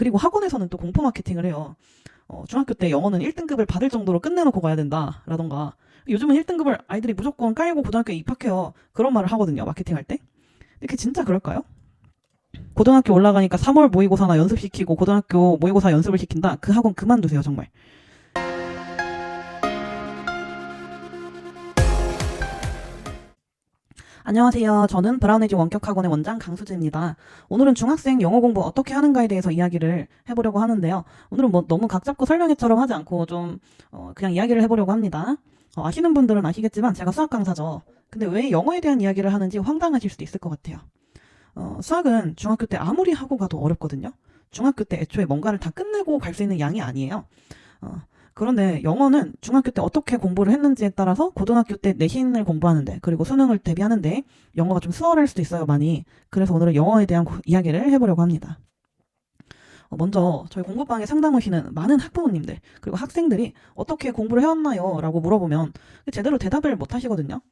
그리고 학원에서는 또 공포 마케팅을 해요. 중학교 때 영어는 1등급을 받을 정도로 끝내놓고 가야 된다 라던가, 요즘은 1등급을 아이들이 무조건 깔고 고등학교에 입학해요, 그런 말을 하거든요, 마케팅할 때. 근데 그게 진짜 그럴까요? 고등학교 올라가니까 3월 모의고사나 연습시키고 고등학교 모의고사 연습을 시킨다, 그 학원 그만두세요 정말. 안녕하세요. 저는 브라운에지 원격학원의 원장 강수지입니다. 오늘은 중학생 영어 공부 어떻게 하는가에 대해서 이야기를 해보려고 하는데요. 오늘은 뭐 너무 각 잡고 설명회처럼 하지 않고 좀 그냥 이야기를 해보려고 합니다. 아시는 분들은 아시겠지만 제가 수학 강사죠. 근데 왜 영어에 대한 이야기를 하는지 황당하실 수도 있을 것 같아요. 수학은 중학교 때 아무리 하고 가도 어렵거든요. 중학교 때 애초에 뭔가를 다 끝내고 갈 수 있는 양이 아니에요. 어, 그런데 영어는 중학교 때 어떻게 공부를 했는지에 따라서 고등학교 때 내신을 공부하는데, 그리고 수능을 대비하는데 영어가 좀 수월할 수도 있어요, 많이. 그래서 오늘은 영어에 대한 이야기를 해보려고 합니다. 먼저 저희 공부방에 상담 오시는 많은 학부모님들 그리고 학생들이 어떻게 공부를 해왔나요? 라고 물어보면 제대로 대답을 못 하시거든요.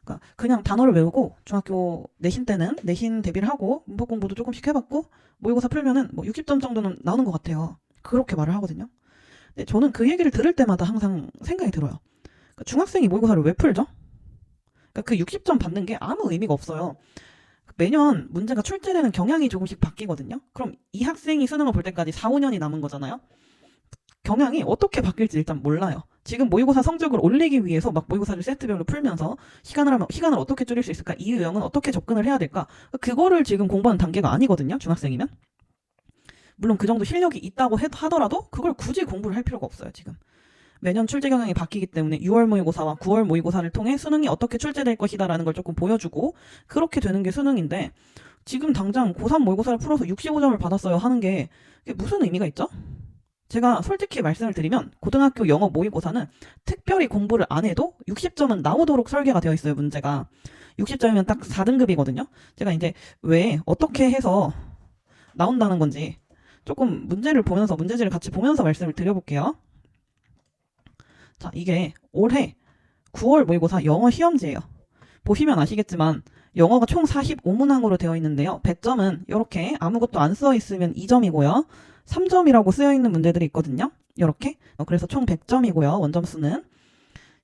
그러니까 그냥 단어를 외우고 중학교 내신 때는 내신 대비를 하고 문법 공부도 조금씩 해봤고 모의고사 풀면은 뭐 60점 정도는 나오는 것 같아요, 그렇게 말을 하거든요. 근데 저는 그 얘기를 들을 때마다 항상 생각이 들어요. 그러니까 중학생이 모의고사를 왜 풀죠? 그러니까 그 60점 받는 게 아무 의미가 없어요. 매년 문제가 출제되는 경향이 조금씩 바뀌거든요. 그럼 이 학생이 수능을 볼 때까지 4, 5년이 남은 거잖아요. 경향이 어떻게 바뀔지 일단 몰라요. 지금 모의고사 성적을 올리기 위해서 막 모의고사를 세트별로 풀면서 시간을 어떻게 줄일 수 있을까? 이 유형은 어떻게 접근을 해야 될까? 그거를 지금 공부하는 단계가 아니거든요, 중학생이면. 물론 그 정도 실력이 있다고 하더라도 그걸 굳이 공부를 할 필요가 없어요, 지금. 매년 출제 경향이 바뀌기 때문에 6월 모의고사와 9월 모의고사를 통해 수능이 어떻게 출제될 것이다라는 걸 조금 보여주고, 그렇게 되는 게 수능인데, 지금 당장 고3 모의고사를 풀어서 65점을 받았어요 하는 게 무슨 의미가 있죠? 제가 솔직히 말씀을 드리면 고등학교 영어 모의고사는 특별히 공부를 안 해도 60점은 나오도록 설계가 되어 있어요, 문제가. 60점이면 딱 4등급이거든요. 제가 이제 왜 어떻게 해서 나온다는 건지 조금 문제를 보면서, 문제지를 같이 보면서 말씀을 드려볼게요. 자, 이게 올해 9월 모의고사 영어 시험지예요. 보시면 아시겠지만 영어가 총 45문항으로 되어 있는데요. 배점은 이렇게 아무것도 안 써 있으면 2점이고요. 3점이라고 쓰여 있는 문제들이 있거든요. 이렇게. 그래서 총 100점이고요. 원점수는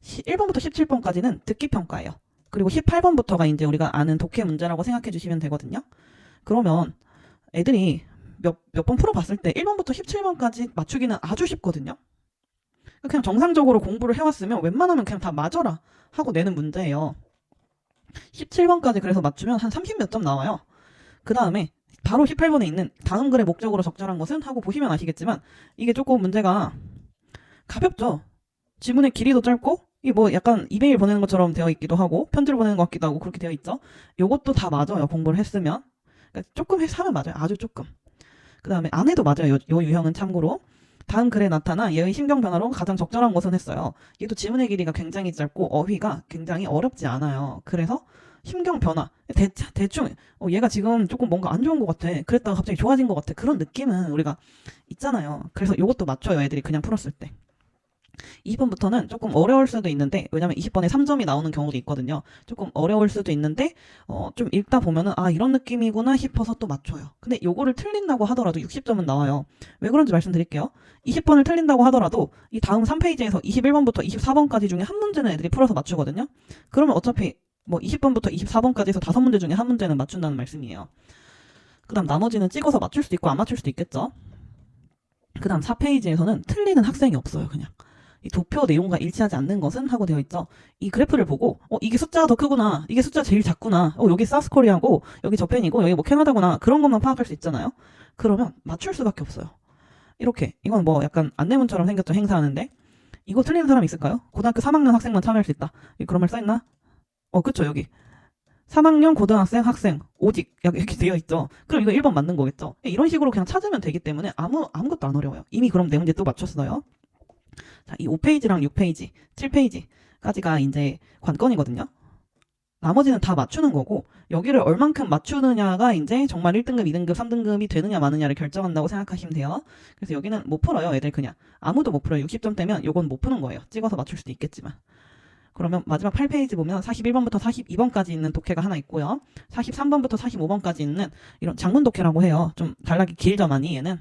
1번부터 17번까지는 듣기 평가예요. 그리고 18번부터가 이제 우리가 아는 독해 문제라고 생각해 주시면 되거든요. 그러면 애들이 몇 번 풀어봤을 때 1번부터 17번까지 맞추기는 아주 쉽거든요. 그냥 정상적으로 공부를 해왔으면 웬만하면 그냥 다 맞아라 하고 내는 문제예요. 17번까지 그래서 맞추면 한 30 몇 점 나와요. 그 다음에 바로 18번에 있는 다음 글의 목적으로 적절한 것은 하고 보시면 아시겠지만 이게 조금 문제가 가볍죠. 지문의 길이도 짧고 이게 뭐 약간 이메일 보내는 것처럼 되어 있기도 하고 편지를 보내는 것 같기도 하고 그렇게 되어 있죠. 요것도 다 맞아요, 공부를 했으면. 그러니까 조금 해서 하면 맞아요, 아주 조금. 그 다음에 안 해도 맞아요, 요 유형은. 참고로 다음 글에 나타나 얘의 심경 변화로 가장 적절한 것은 했어요. 얘도 지문의 길이가 굉장히 짧고 어휘가 굉장히 어렵지 않아요. 그래서 심경 변화, 대충 얘가 지금 조금 뭔가 안 좋은 것 같아, 그랬다가 갑자기 좋아진 것 같아, 그런 느낌은 우리가 있잖아요. 그래서 이것도 맞춰요, 애들이 그냥 풀었을 때. 20번부터는 조금 어려울 수도 있는데, 왜냐면 20번에 3점이 나오는 경우도 있거든요. 조금 어려울 수도 있는데 좀 읽다 보면은 아, 이런 느낌이구나 싶어서 또 맞춰요. 근데 요거를 틀린다고 하더라도 60점은 나와요. 왜 그런지 말씀드릴게요. 20번을 틀린다고 하더라도 이 다음 3페이지에서 21번부터 24번까지 중에 한 문제는 애들이 풀어서 맞추거든요. 그러면 어차피 뭐 20번부터 24번까지에서 5문제 중에 한 문제는 맞춘다는 말씀이에요. 그 다음 나머지는 찍어서 맞출 수도 있고 안 맞출 수도 있겠죠. 그 다음 4페이지에서는 틀리는 학생이 없어요, 그냥. 이 도표 내용과 일치하지 않는 것은 하고 되어 있죠. 이 그래프를 보고 이게 숫자가 더 크구나, 이게 숫자 제일 작구나, 여기 사우스코리아고 여기 저펜이고 여기 뭐 캐나다구나, 그런 것만 파악할 수 있잖아요. 그러면 맞출 수밖에 없어요. 이렇게. 이건 뭐 약간 안내문처럼 생겼죠, 행사하는데. 이거 틀리는 사람 있을까요? 고등학교 3학년 학생만 참여할 수 있다, 그런 말 써있나? 그쵸, 여기 3학년 고등학생 학생 오직 이렇게 되어 있죠. 그럼 이거 1번 맞는 거겠죠. 이런 식으로 그냥 찾으면 되기 때문에 아무것도 안 어려워요. 이미 그럼 내 문제 또 맞췄어요. 자, 이 5페이지랑 6페이지, 7페이지까지가 이제 관건이거든요. 나머지는 다 맞추는 거고, 여기를 얼만큼 맞추느냐가 이제 정말 1등급, 2등급, 3등급이 되느냐 마느냐를 결정한다고 생각하시면 돼요. 그래서 여기는 못 풀어요, 애들 그냥. 아무도 못 풀어요. 60점 되면 요건 못 푸는 거예요. 찍어서 맞출 수도 있겠지만. 그러면 마지막 8페이지 보면 41번부터 42번까지 있는 독해가 하나 있고요. 43번부터 45번까지 있는 이런 장문 독해라고 해요. 좀 단락이 길죠, 많이 얘는.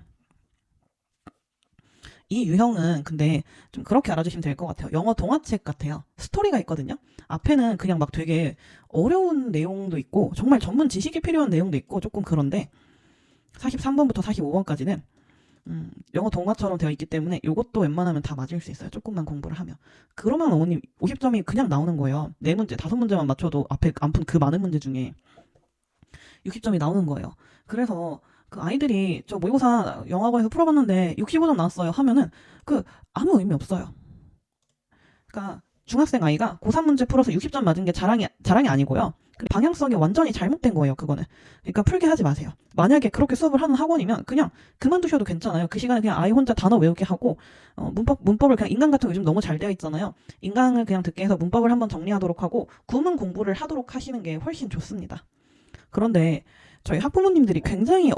이 유형은 근데 좀 그렇게 알아주시면 될 것 같아요. 영어 동화책 같아요. 스토리가 있거든요. 앞에는 그냥 막 되게 어려운 내용도 있고 정말 전문 지식이 필요한 내용도 있고 조금 그런데 43번부터 45번까지는 영어 동화처럼 되어 있기 때문에 이것도 웬만하면 다 맞을 수 있어요. 조금만 공부를 하면. 그러면 어머님 50점이 그냥 나오는 거예요. 4문제, 5문제만 맞춰도 앞에 안 푼 그 많은 문제 중에 60점이 나오는 거예요. 그래서 그 아이들이 저 모의고사 영어학원에서 풀어봤는데 65점 나왔어요 하면은 그 아무 의미 없어요. 그러니까 중학생 아이가 고3 문제 풀어서 60점 맞은 게 자랑이 아니고요. 그 방향성이 완전히 잘못된 거예요, 그거는. 그러니까 풀게 하지 마세요. 만약에 그렇게 수업을 하는 학원이면 그냥 그만두셔도 괜찮아요. 그 시간에 그냥 아이 혼자 단어 외우게 하고, 문법을 그냥 인강 같은 거 요즘 너무 잘 되어 있잖아요. 인강을 그냥 듣게 해서 문법을 한번 정리하도록 하고, 구문 공부를 하도록 하시는 게 훨씬 좋습니다. 그런데 저희 학부모님들이 굉장히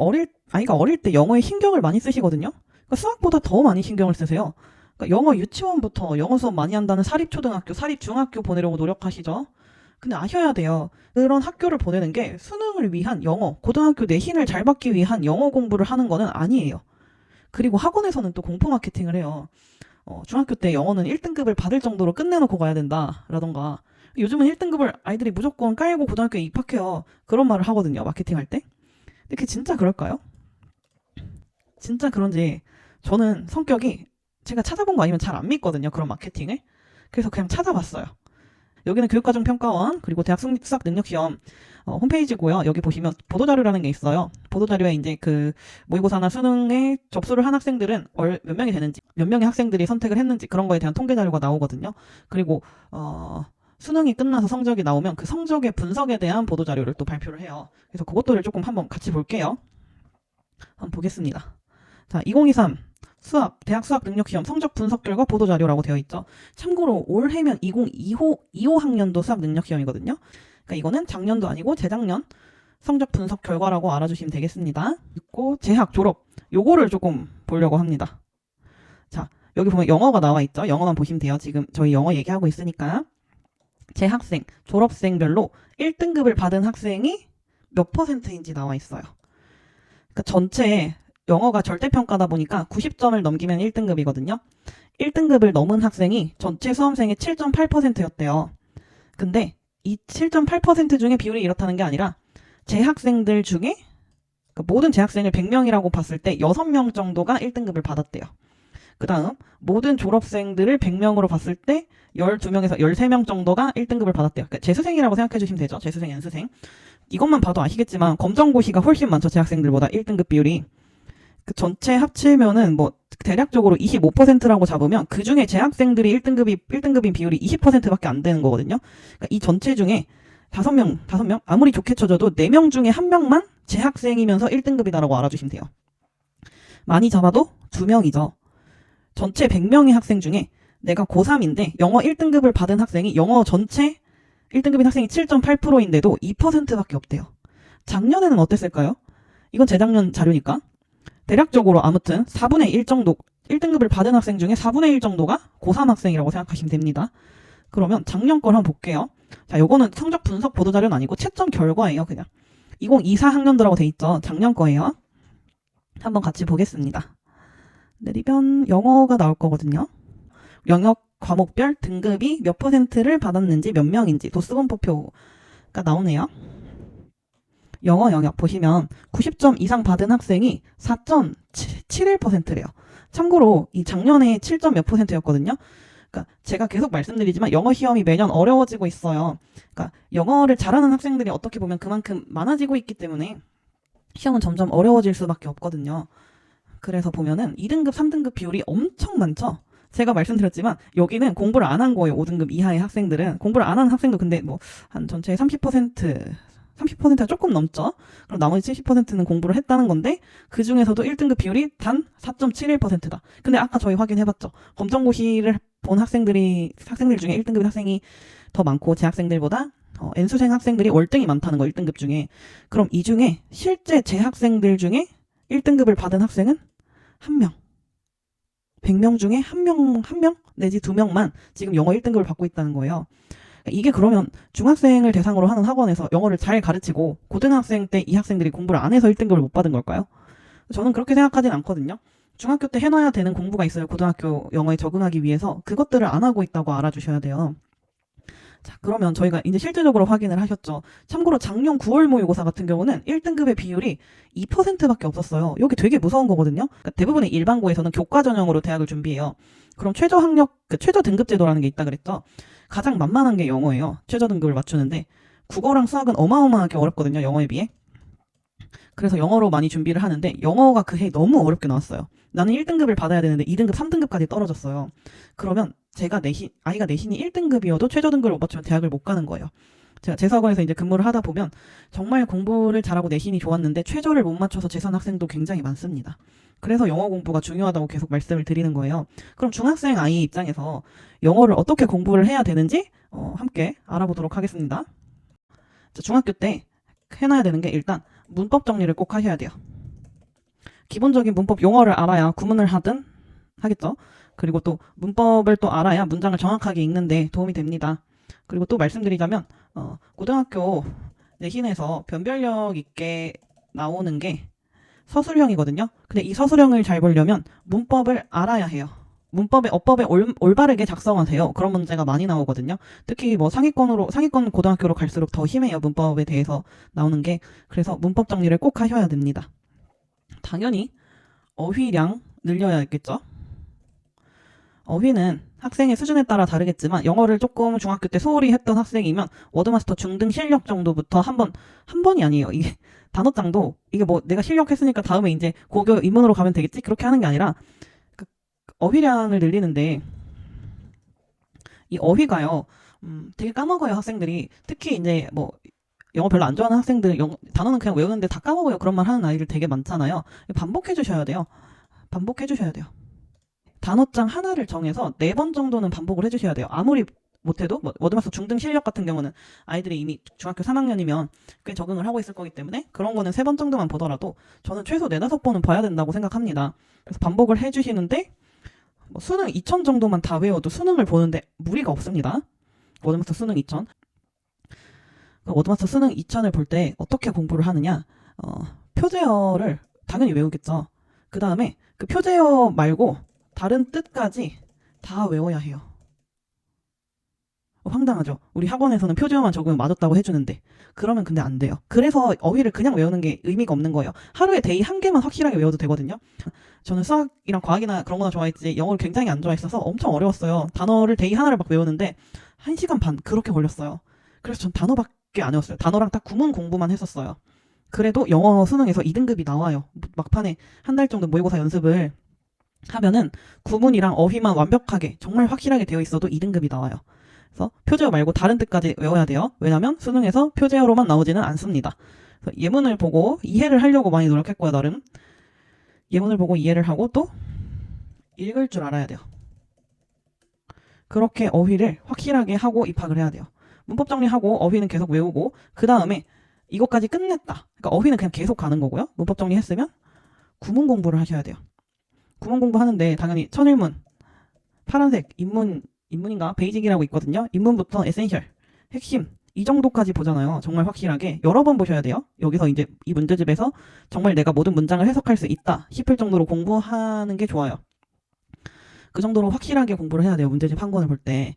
아이가 어릴 때 영어에 신경을 많이 쓰시거든요. 그러니까 수학보다 더 많이 신경을 쓰세요. 그러니까 영어 유치원부터 영어 수업 많이 한다는 사립초등학교, 사립중학교 보내려고 노력하시죠. 근데 아셔야 돼요. 그런 학교를 보내는 게 수능을 위한 영어, 고등학교 내신을 잘 받기 위한 영어 공부를 하는 거는 아니에요. 그리고 학원에서는 또 공포 마케팅을 해요. 중학교 때 영어는 1등급을 받을 정도로 끝내놓고 가야 된다. 라던가. 요즘은 1등급을 아이들이 무조건 깔고 고등학교에 입학해요. 그런 말을 하거든요. 마케팅 할 때. 근데 그게 진짜 그럴까요? 진짜 그런지 저는 성격이 제가 찾아본 거 아니면 잘 안 믿거든요. 그런 마케팅을. 그래서 그냥 찾아봤어요. 여기는 교육과정평가원 그리고 대학 수학능력시험 홈페이지고요. 여기 보시면 보도자료라는 게 있어요. 보도자료에 이제 그 모의고사나 수능에 접수를 한 학생들은 몇 명이 되는지, 몇 명의 학생들이 선택을 했는지 그런 거에 대한 통계 자료가 나오거든요. 그리고 수능이 끝나서 성적이 나오면 그 성적의 분석에 대한 보도자료를 또 발표를 해요. 그래서 그것들을 조금 한번 같이 볼게요. 한번 보겠습니다. 자, 2023 대학 수학 능력시험 성적 분석 결과 보도자료라고 되어 있죠. 참고로 올해면 2025학년도 수학 능력시험이거든요. 그러니까 이거는 작년도 아니고 재작년 성적 분석 결과라고 알아주시면 되겠습니다. 그리고 재학 졸업 요거를 조금 보려고 합니다. 자, 여기 보면 영어가 나와 있죠. 영어만 보시면 돼요. 지금 저희 영어 얘기하고 있으니까. 재학생, 졸업생별로 1등급을 받은 학생이 몇 %인지 나와 있어요. 그러니까 전체 영어가 절대평가다 보니까 90점을 넘기면 1등급이거든요. 1등급을 넘은 학생이 전체 수험생의 7.8%였대요. 근데 이 7.8% 중에 비율이 이렇다는 게 아니라 재학생들 중에 그러니까 모든 재학생을 100명이라고 봤을 때 6명 정도가 1등급을 받았대요. 그 다음 모든 졸업생들을 100명으로 봤을 때 12명에서 13명 정도가 1등급을 받았대요. 그러니까 재수생이라고 생각해 주시면 되죠. 재수생, 연수생. 이것만 봐도 아시겠지만 검정고시가 훨씬 많죠. 재학생들보다 1등급 비율이. 그 전체 합치면은 뭐 대략적으로 25%라고 잡으면 그 중에 재학생들이 1등급인 비율이 20%밖에 안 되는 거거든요. 그러니까 이 전체 중에 5명 아무리 좋게 쳐줘도 4명 중에 1명만 재학생이면서 1등급이다라고 알아주시면 돼요. 많이 잡아도 2명이죠. 전체 100명의 학생 중에 내가 고3인데 영어 1등급을 받은 학생이 영어 전체 1등급인 학생이 7.8%인데도 2%밖에 없대요. 작년에는 어땠을까요? 이건 재작년 자료니까. 대략적으로 아무튼 4분의 1 정도 1등급을 받은 학생 중에 4분의 1 정도가 고3 학생이라고 생각하시면 됩니다. 그러면 작년 걸 한번 볼게요. 자, 요거는 성적 분석 보도자료는 아니고 채점 결과예요. 그냥 2024학년도라고 돼 있죠. 작년 거예요. 한번 같이 보겠습니다. 내리면 영어가 나올 거거든요. 영역 과목별 등급이 몇 %를 받았는지 몇 명인지 도수분포표가 나오네요. 영어 영역 보시면 90점 이상 받은 학생이 4.71%래요. 참고로 이 작년에 7점 몇 %였거든요. 그러니까 제가 계속 말씀드리지만 영어 시험이 매년 어려워지고 있어요. 그러니까 영어를 잘하는 학생들이 어떻게 보면 그만큼 많아지고 있기 때문에 시험은 점점 어려워질 수밖에 없거든요. 그래서 보면은 2등급, 3등급 비율이 엄청 많죠. 제가 말씀드렸지만 여기는 공부를 안 한 거예요. 5등급 이하의 학생들은. 공부를 안 하는 학생도 근데 뭐 한 전체의 30%가 조금 넘죠. 그럼 나머지 70%는 공부를 했다는 건데 그 중에서도 1등급 비율이 단 4.71%다. 근데 아까 저희 확인해봤죠. 검정고시를 본 학생들 중에 1등급 학생이 더 많고 재학생들보다 N수생 학생들이 월등히 많다는 거 1등급 중에. 그럼 이 중에 실제 재학생들 중에 1등급을 받은 학생은 1명. 100명 중에 한 명 내지 2명만 지금 영어 1등급을 받고 있다는 거예요. 이게 그러면 중학생을 대상으로 하는 학원에서 영어를 잘 가르치고 고등학생 때 이 학생들이 공부를 안 해서 1등급을 못 받은 걸까요? 저는 그렇게 생각하진 않거든요. 중학교 때 해놔야 되는 공부가 있어요. 고등학교 영어에 적응하기 위해서. 그것들을 안 하고 있다고 알아주셔야 돼요. 자, 그러면 저희가 이제 실질적으로 확인을 하셨죠. 참고로 작년 9월 모의고사 같은 경우는 1등급의 비율이 2%밖에 없었어요. 여기 되게 무서운 거거든요. 그러니까 대부분의 일반고에서는 교과 전형으로 대학을 준비해요. 그럼 최저 학력, 최저 등급 제도라는 게 있다 그랬죠. 가장 만만한 게 영어예요. 최저 등급을 맞추는데 국어랑 수학은 어마어마하게 어렵거든요. 영어에 비해. 그래서 영어로 많이 준비를 하는데 영어가 그 해 너무 어렵게 나왔어요. 나는 1등급을 받아야 되는데 2등급, 3등급까지 떨어졌어요. 그러면 아이가 내신이 1등급이어도 최저 등급을 못 맞추면 대학을 못 가는 거예요. 제가 재수학원에서 이제 근무를 하다 보면 정말 공부를 잘하고 내신이 좋았는데 최저를 못 맞춰서 재수한 학생도 굉장히 많습니다. 그래서 영어 공부가 중요하다고 계속 말씀을 드리는 거예요. 그럼 중학생 아이 입장에서 영어를 어떻게 공부를 해야 되는지 함께 알아보도록 하겠습니다. 자, 중학교 때 해놔야 되는 게 일단 문법 정리를 꼭 하셔야 돼요. 기본적인 문법 용어를 알아야 구문을 하든 하겠죠. 그리고 또 문법을 또 알아야 문장을 정확하게 읽는데 도움이 됩니다. 그리고 또 말씀드리자면 고등학교 내신에서 변별력 있게 나오는 게 서술형이거든요. 근데 이 서술형을 잘 보려면 문법을 알아야 해요. 어법에 올바르게 작성하세요. 그런 문제가 많이 나오거든요. 특히 뭐 상위권 고등학교로 갈수록 더 심해요. 문법에 대해서 나오는 게. 그래서 문법 정리를 꼭 하셔야 됩니다. 당연히 어휘량 늘려야겠죠. 어휘는 학생의 수준에 따라 다르겠지만 영어를 조금 중학교 때 소홀히 했던 학생이면 워드마스터 중등 실력 정도부터 한 번이 아니에요. 이게 단어장도 이게 뭐 내가 실력했으니까 다음에 이제 고교 입문으로 가면 되겠지 그렇게 하는 게 아니라 그 어휘량을 늘리는데 이 어휘가요 되게 까먹어요. 학생들이 특히 이제 뭐 영어 별로 안 좋아하는 학생들 단어는 그냥 외우는데 다 까먹어요. 그런 말 하는 아이들 되게 많잖아요. 반복해 주셔야 돼요. 반복해 주셔야 돼요. 단어장 하나를 정해서 4번 정도는 반복을 해주셔야 돼요. 아무리 못해도 워드마스터 중등 실력 같은 경우는 아이들이 이미 중학교 3학년이면 꽤 적응을 하고 있을 거기 때문에 그런 거는 3번 정도만 보더라도 저는 최소 4-5번은 봐야 된다고 생각합니다. 그래서 반복을 해주시는데 수능 2000 정도만 다 외워도 수능을 보는데 무리가 없습니다. 워드마스터 수능 2000. 워드마스터 수능 2000을 볼 때 어떻게 공부를 하느냐. 표제어를 당연히 외우겠죠. 그 다음에 그 표제어 말고 다른 뜻까지 다 외워야 해요. 황당하죠? 우리 학원에서는 표제어만 적으면 맞았다고 해주는데 그러면 근데 안 돼요. 그래서 어휘를 그냥 외우는 게 의미가 없는 거예요. 하루에 데이 1개만 확실하게 외워도 되거든요. 저는 수학이랑 과학이나 그런 거나 좋아했지 영어를 굉장히 안 좋아했어서 엄청 어려웠어요. 단어를 데이 하나를 막 외우는데 1시간 반 그렇게 걸렸어요. 그래서 전 단어밖에 안 외웠어요. 단어랑 딱 구문 공부만 했었어요. 그래도 영어 수능에서 2등급이 나와요. 막판에 한 달 정도 모의고사 연습을 하면은 구문이랑 어휘만 완벽하게 정말 확실하게 되어 있어도 2등급이 나와요. 그래서 표제어 말고 다른 뜻까지 외워야 돼요. 왜냐면 수능에서 표제어로만 나오지는 않습니다. 그래서 예문을 보고 이해를 하려고 많이 노력했고요. 나름 예문을 보고 이해를 하고 또 읽을 줄 알아야 돼요. 그렇게 어휘를 확실하게 하고 입학을 해야 돼요. 문법 정리하고 어휘는 계속 외우고 그 다음에 이것까지 끝냈다. 그러니까 어휘는 그냥 계속 가는 거고요. 문법 정리했으면 구문 공부를 하셔야 돼요. 구문 공부하는데 당연히 천일문, 파란색, 인문인가? 베이직이라고 있거든요. 인문부터 에센셜, 핵심 이 정도까지 보잖아요. 정말 확실하게 여러 번 보셔야 돼요. 여기서 이제 이 문제집에서 정말 내가 모든 문장을 해석할 수 있다 싶을 정도로 공부하는 게 좋아요. 그 정도로 확실하게 공부를 해야 돼요. 문제집 한 권을 볼 때.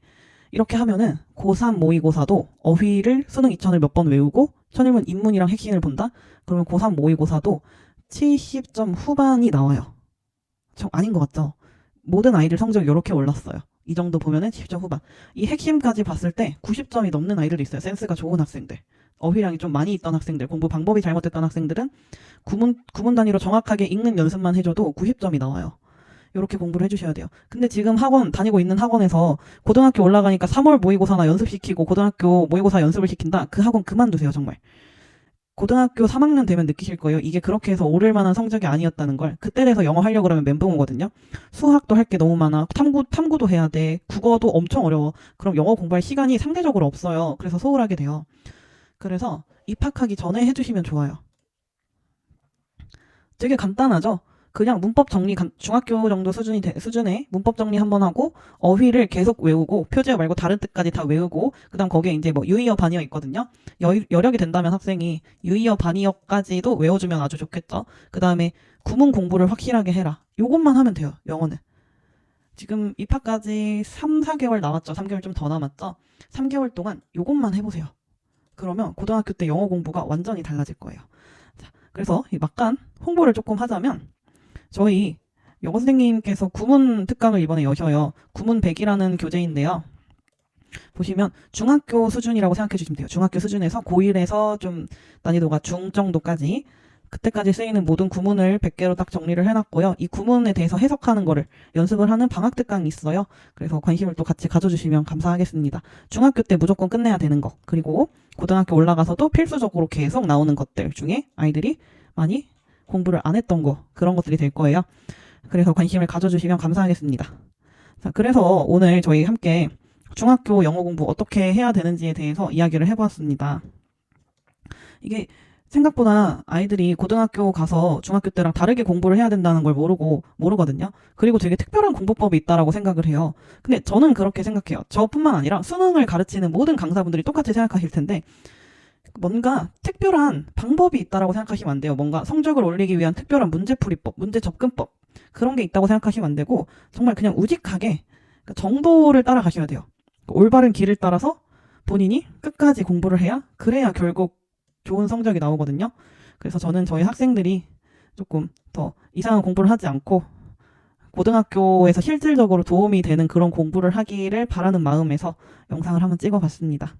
이렇게 하면은 고3 모의고사도 어휘를 수능 2000을 몇 번 외우고 천일문 인문이랑 핵심을 본다? 그러면 고3 모의고사도 70점 후반이 나와요. 아닌 것 같죠? 모든 아이들 성적이 이렇게 올랐어요. 이 정도 보면은 10점 후반. 이 핵심까지 봤을 때 90점이 넘는 아이들도 있어요. 센스가 좋은 학생들. 어휘량이 좀 많이 있던 학생들, 공부 방법이 잘못됐던 학생들은 구문 단위로 정확하게 읽는 연습만 해줘도 90점이 나와요. 이렇게 공부를 해주셔야 돼요. 근데 지금 다니고 있는 학원에서 고등학교 올라가니까 3월 모의고사나 연습시키고 고등학교 모의고사 연습을 시킨다? 그 학원 그만두세요, 정말. 고등학교 3학년 되면 느끼실 거예요. 이게 그렇게 해서 오를 만한 성적이 아니었다는 걸. 그때 돼서 영어 하려고 그러면 멘붕 오거든요. 수학도 할 게 너무 많아. 탐구도 해야 돼. 국어도 엄청 어려워. 그럼 영어 공부할 시간이 상대적으로 없어요. 그래서 소홀하게 돼요. 그래서 입학하기 전에 해주시면 좋아요. 되게 간단하죠? 그냥 문법 정리, 중학교 정도 수준의 문법 정리 한번 하고, 어휘를 계속 외우고, 표제어 말고 다른 뜻까지 다 외우고, 그 다음 거기에 이제 뭐 유의어, 반의어 있거든요. 여력이 된다면 학생이 유의어, 반의어까지도 외워주면 아주 좋겠죠. 그 다음에 구문 공부를 확실하게 해라. 요것만 하면 돼요, 영어는. 지금 입학까지 3, 4개월 남았죠. 3개월 좀 더 남았죠. 3개월 동안 요것만 해보세요. 그러면 고등학교 때 영어 공부가 완전히 달라질 거예요. 자, 그래서 이 막간 홍보를 조금 하자면, 저희 영어 선생님께서 구문 특강을 이번에 여셔요. 구문 100이라는 교재인데요. 보시면 중학교 수준이라고 생각해 주시면 돼요. 중학교 수준에서 고1에서 좀 난이도가 중 정도까지, 그때까지 쓰이는 모든 구문을 100개로 딱 정리를 해놨고요. 이 구문에 대해서 해석하는 거를 연습을 하는 방학 특강이 있어요. 그래서 관심을 또 같이 가져주시면 감사하겠습니다. 중학교 때 무조건 끝내야 되는 거, 그리고 고등학교 올라가서도 필수적으로 계속 나오는 것들 중에 아이들이 많이 공부를 안 했던 거, 그런 것들이 될 거예요. 그래서 관심을 가져주시면 감사하겠습니다. 자, 그래서 오늘 저희 함께 중학교 영어 공부 어떻게 해야 되는지에 대해서 이야기를 해보았습니다. 이게 생각보다 아이들이 고등학교 가서 중학교 때랑 다르게 공부를 해야 된다는 걸 모르거든요. 그리고 되게 특별한 공부법이 있다라고 생각을 해요. 근데 저는 그렇게 생각해요. 저뿐만 아니라 수능을 가르치는 모든 강사분들이 똑같이 생각하실 텐데, 뭔가 특별한 방법이 있다라고 생각하시면 안 돼요. 뭔가 성적을 올리기 위한 특별한 문제풀이법, 문제 접근법, 그런 게 있다고 생각하시면 안 되고, 정말 그냥 우직하게 정도를 따라가셔야 돼요. 올바른 길을 따라서 본인이 끝까지 공부를 그래야 결국 좋은 성적이 나오거든요. 그래서 저는 저희 학생들이 조금 더 이상한 공부를 하지 않고 고등학교에서 실질적으로 도움이 되는 그런 공부를 하기를 바라는 마음에서 영상을 한번 찍어봤습니다.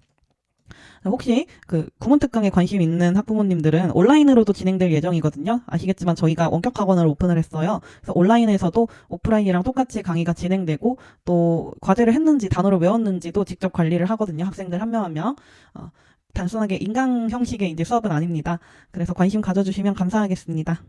혹시 그 구문 특강에 관심 있는 학부모님들은 온라인으로도 진행될 예정이거든요. 아시겠지만 저희가 원격 학원을 오픈을 했어요. 그래서 온라인에서도 오프라인이랑 똑같이 강의가 진행되고, 또 과제를 했는지 단어를 외웠는지도 직접 관리를 하거든요. 학생들 한 명 한 명. 단순하게 인강 형식의 이제 수업은 아닙니다. 그래서 관심 가져주시면 감사하겠습니다.